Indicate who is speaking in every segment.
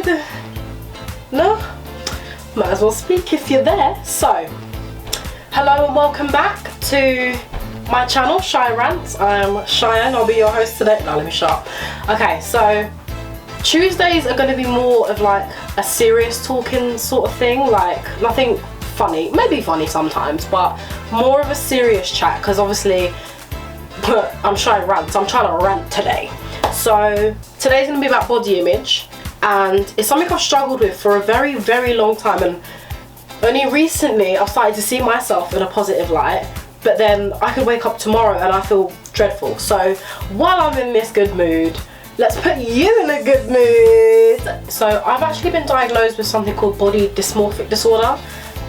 Speaker 1: good? No? Might as well speak if you're there. So, hello and welcome back to my channel, Shy Rants. I'm Cheyenne, I'll be your host today. No, let me shut up. Okay, so Tuesdays are going to be more of like a serious talking sort of thing, like nothing funny, maybe funny sometimes, but more of a serious chat, because obviously I'm Shy Rants, I'm trying to rant today. So today's going to be about body image, and it's something I've struggled with for a very, very long time, and only recently I've started to see myself in a positive light, but then I could wake up tomorrow and I feel dreadful. So while I'm in this good mood, let's put you in a good mood. So I've actually been diagnosed with something called body dysmorphic disorder,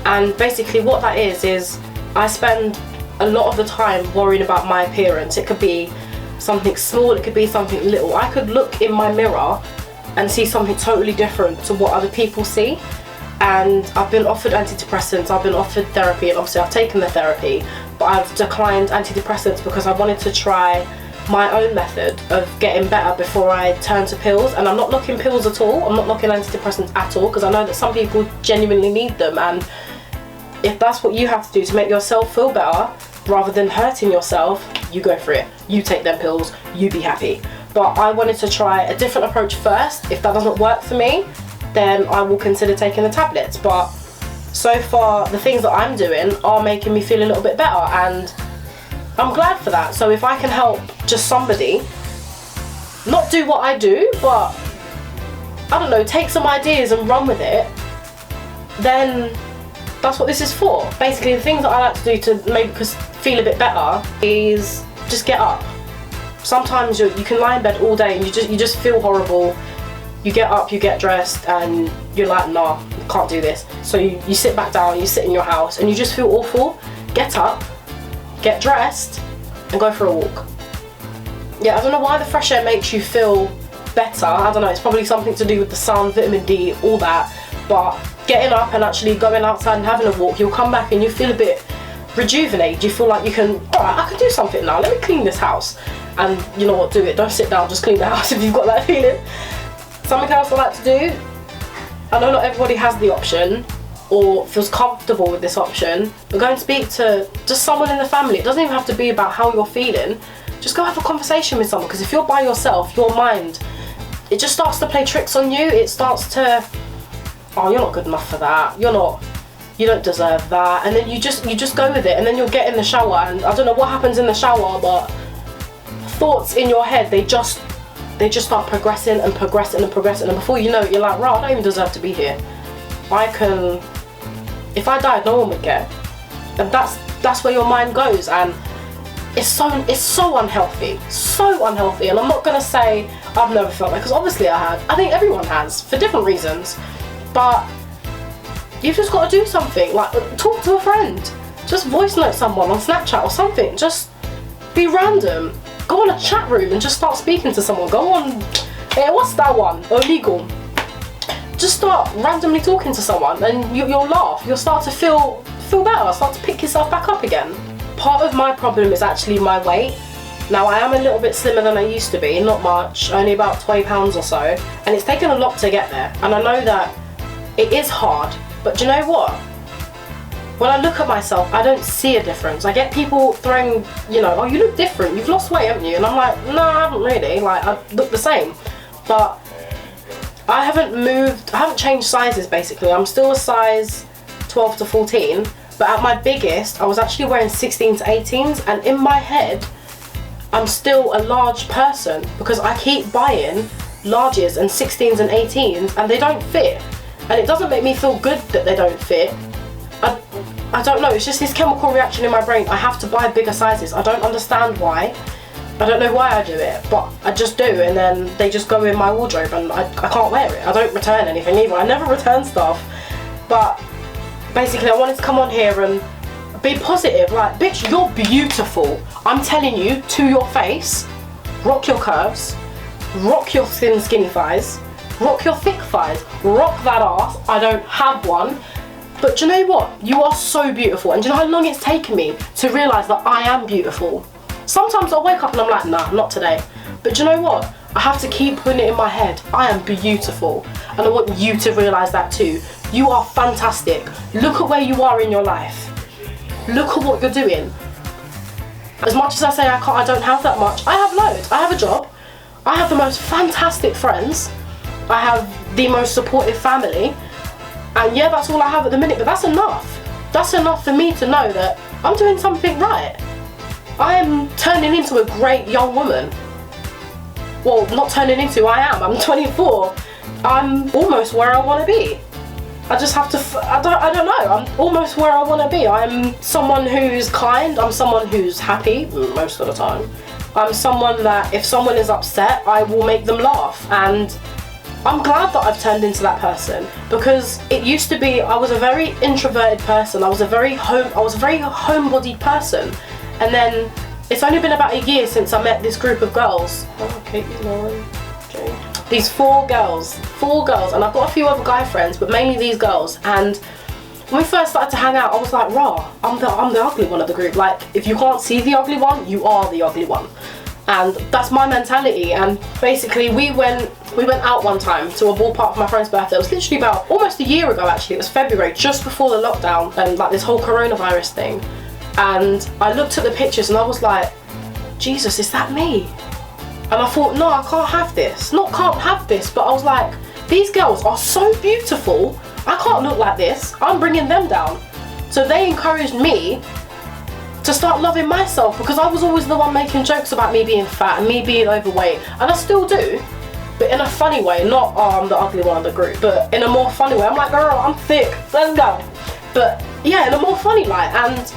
Speaker 1: and basically what that is I spend a lot of the time worrying about my appearance. It could be something small, it could be something little. I could look in my mirror and see something totally different to what other people see. And I've been offered antidepressants, I've been offered therapy, and obviously I've taken the therapy, but I've declined antidepressants because I wanted to try my own method of getting better before I turn to pills. And I'm not knocking pills at all, I'm not knocking antidepressants at all, because I know that some people genuinely need them, and if that's what you have to do to make yourself feel better rather than hurting yourself, you go for it, you take them pills, you be happy. But I wanted to try a different approach first. If that doesn't work for me, then I will consider taking the tablets. But so far the things that I'm doing are making me feel a little bit better, and I'm glad for that. So if I can help just somebody not do what I do, but I don't know, take some ideas and run with it, then that's what this is for. Basically the things that I like to do to make us feel a bit better is just get up. Sometimes you can lie in bed all day and you just feel horrible. You get up, you get dressed, and you're like, nah, can't do this. So you sit back down, you sit in your house and you just feel awful. Get up, get dressed, and go for a walk. Yeah, I don't know why the fresh air makes you feel better. I don't know, it's probably something to do with the sun, vitamin D, all that. But getting up and actually going outside and having a walk, you'll come back and you feel a bit rejuvenated. You feel like you can, alright, I can do something now, let me clean this house. And you know what, do it. Don't sit down, just clean the house if you've got that feeling. Something else I like to do, I know not everybody has the option or feels comfortable with this option, but go and speak to just someone in the family. It doesn't even have to be about how you're feeling. Just go have a conversation with someone, because if you're by yourself, your mind, it just starts to play tricks on you. It starts to, oh, you're not good enough for that, you don't deserve that, and then you just go with it, and then you'll get in the shower, and I don't know what happens in the shower, but thoughts in your head, they just start progressing and progressing and progressing, and before you know it, you're like, right, I don't even deserve to be here. If I died, no one would care. And that's where your mind goes, and it's so unhealthy, and I'm not gonna say I've never felt that, because obviously I have. I think everyone has, for different reasons, but you've just got to do something, like talk to a friend, just voice note someone on Snapchat or something, just be random. Go on a chat room and just start speaking to someone. Go on, hey, what's that one? Illegal. Just start randomly talking to someone, and you'll laugh. You'll start to feel better. Start to pick yourself back up again. Part of my problem is actually my weight. Now I am a little bit slimmer than I used to be, not much, only about 20 pounds or so, and it's taken a lot to get there. And I know that it is hard, but do you know what? When I look at myself, I don't see a difference. I get people throwing, oh, you look different, you've lost weight, haven't you? And I'm like, no, I haven't really, like, I look the same. But I haven't changed sizes basically. I'm still a size 12 to 14, but at my biggest, I was actually wearing 16 to 18s, and in my head, I'm still a large person, because I keep buying larges and 16s and 18s, and they don't fit. And it doesn't make me feel good that they don't fit. I don't know, it's just this chemical reaction in my brain. I have to buy bigger sizes. I don't understand why. I don't know why I do it, but I just do, and then they just go in my wardrobe, and I can't wear it. I don't return anything either. I never return stuff. But basically I wanted to come on here and be positive. Like, bitch, you're beautiful. I'm telling you to your face. Rock your curves. Rock your thin, skinny thighs. Rock your thick thighs. Rock that ass. I don't have one. But do you know what? You are so beautiful. And do you know how long it's taken me to realise that I am beautiful? Sometimes I'll wake up and I'm like, nah, not today. But do you know what? I have to keep putting it in my head. I am beautiful. And I want you to realise that too. You are fantastic. Look at where you are in your life. Look at what you're doing. As much as I say I don't have that much, I have loads. I have a job. I have the most fantastic friends. I have the most supportive family. And yeah, that's all I have at the minute, but that's enough. That's enough for me to know that I'm doing something right. I am turning into a great young woman. Well, not turning into, I am. I'm 24. I'm almost where I want to be. I just have to, I don't know, I'm almost where I want to be. I'm someone who's kind, I'm someone who's happy most of the time. I'm someone that if someone is upset, I will make them laugh. And I'm glad that I've turned into that person, because it used to be I was a very introverted person. I was a very homebodied person. And then it's only been about a year since I met this group of girls. Oh, Katie, Lauren, Jane. These four girls, and I've got a few other guy friends, but mainly these girls. And when we first started to hang out, I was like, rah, I'm the ugly one of the group. Like, if you can't see the ugly one, you are the ugly one. And that's my mentality. And basically we went out one time to a ball park for my friend's birthday. It was literally about almost a year ago actually. It was February, just before the lockdown and like this whole coronavirus thing. And I looked at the pictures and I was like, Jesus, is that me? And I thought, no, I can't have this. Not can't have this, but I was like, these girls are so beautiful. I can't look like this. I'm bringing them down. So they encouraged me to start loving myself, because I was always the one making jokes about me being fat and me being overweight. And I still do, but in a funny way. Not, oh, I'm the ugly one of the group, but in a more funny way. I'm like, girl, I'm thick, let's go. But yeah, in a more funny light. And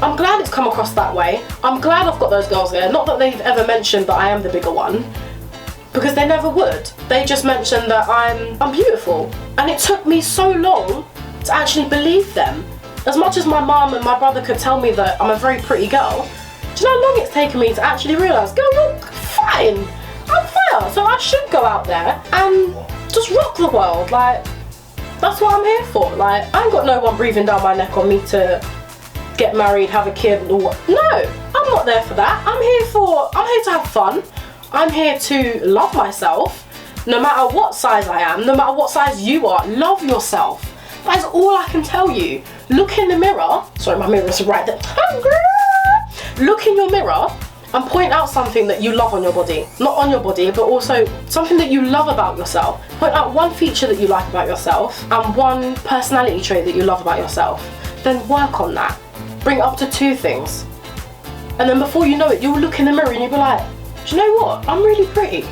Speaker 1: I'm glad it's come across that way. I'm glad I've got those girls there. Not that they've ever mentioned that I am the bigger one, because they never would. They just mentioned that I'm beautiful. And it took me so long to actually believe them. As much as my mum and my brother could tell me that I'm a very pretty girl, do you know how long it's taken me to actually realise, girl, you're fine. I'm fair. So I should go out there and just rock the world. Like, that's what I'm here for. Like, I ain't got no one breathing down my neck on me to get married, have a kid, or what. No, I'm not there for that. I'm here to have fun. I'm here to love myself, no matter what size I am, no matter what size you are. Love yourself. That's all I can tell you. Look in the mirror. Sorry, my mirror's right there. Look in your mirror and point out something that you love on your body. Not on your body, but also something that you love about yourself. Point out one feature that you like about yourself and one personality trait that you love about yourself. Then work on that. Bring it up to 2 things. And then before you know it, you'll look in the mirror and you'll be like, do you know what? I'm really pretty.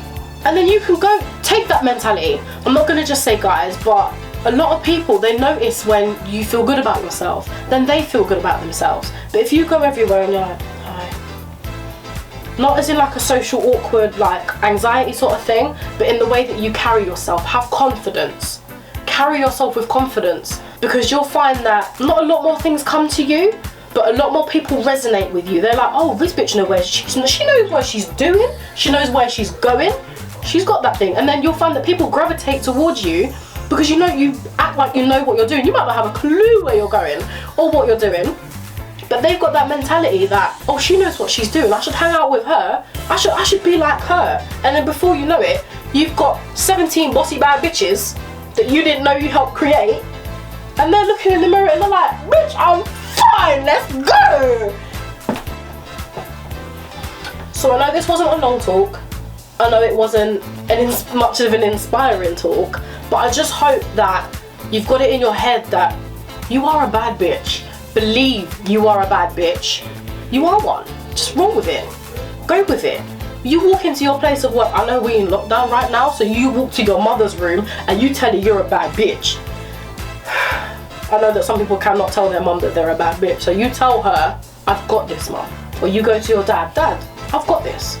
Speaker 1: And then you can go take that mentality. I'm not gonna just say guys, but a lot of people, they notice when you feel good about yourself, then they feel good about themselves. But if you go everywhere and you're like, hi. Not as in like a social awkward, like anxiety sort of thing, but in the way that you carry yourself. Have confidence. Carry yourself with confidence, because you'll find that not a lot more things come to you, but a lot more people resonate with you. They're like, oh, this bitch knows where she knows what she's doing. She knows where she's going. She's got that thing. And then you'll find that people gravitate towards you because you act like you know what you're doing. You might not have a clue where you're going or what you're doing, but they've got that mentality that, oh, she knows what she's doing. I should hang out with her. I should be like her. And then before you know it, you've got 17 bossy bad bitches that you didn't know you helped create. And they're looking in the mirror and they're like, bitch, I'm fine, let's go. So I know this wasn't a long talk. I know it wasn't much of an inspiring talk, but I just hope that you've got it in your head that you are a bad bitch. Believe you are a bad bitch. You are one. Just roll with it. Go with it. You walk into your place of work. I know we're in lockdown right now, so you walk to your mother's room and you tell her you're a bad bitch. I know that some people cannot tell their mum that they're a bad bitch, so you tell her, I've got this, mum. Or you go to your dad, Dad, I've got this.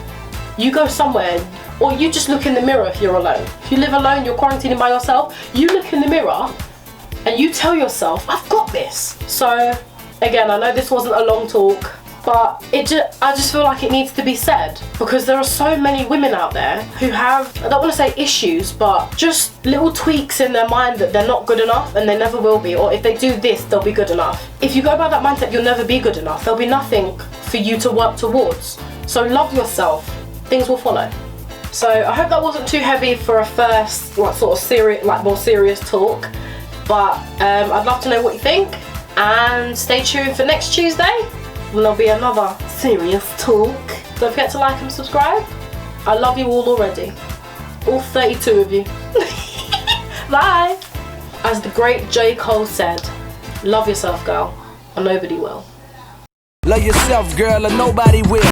Speaker 1: You go somewhere, or you just look in the mirror if you're alone. If you live alone, you're quarantining by yourself, you look in the mirror and you tell yourself, I've got this. So again, I know this wasn't a long talk, but I just feel like it needs to be said, because there are so many women out there who have, I don't want to say issues, but just little tweaks in their mind that they're not good enough and they never will be, or if they do this, they'll be good enough. If you go by that mindset, you'll never be good enough. There'll be nothing for you to work towards. So love yourself. Things will follow. So I hope that wasn't too heavy for a first, like, sort of serious, like more serious talk. But I'd love to know what you think, and stay tuned for next Tuesday when there'll be another serious talk. Don't forget to like and subscribe. I love you all already, all 32 of you. Bye. As the great J. Cole said, love yourself, girl, or nobody will.
Speaker 2: Love yourself, girl, or nobody will.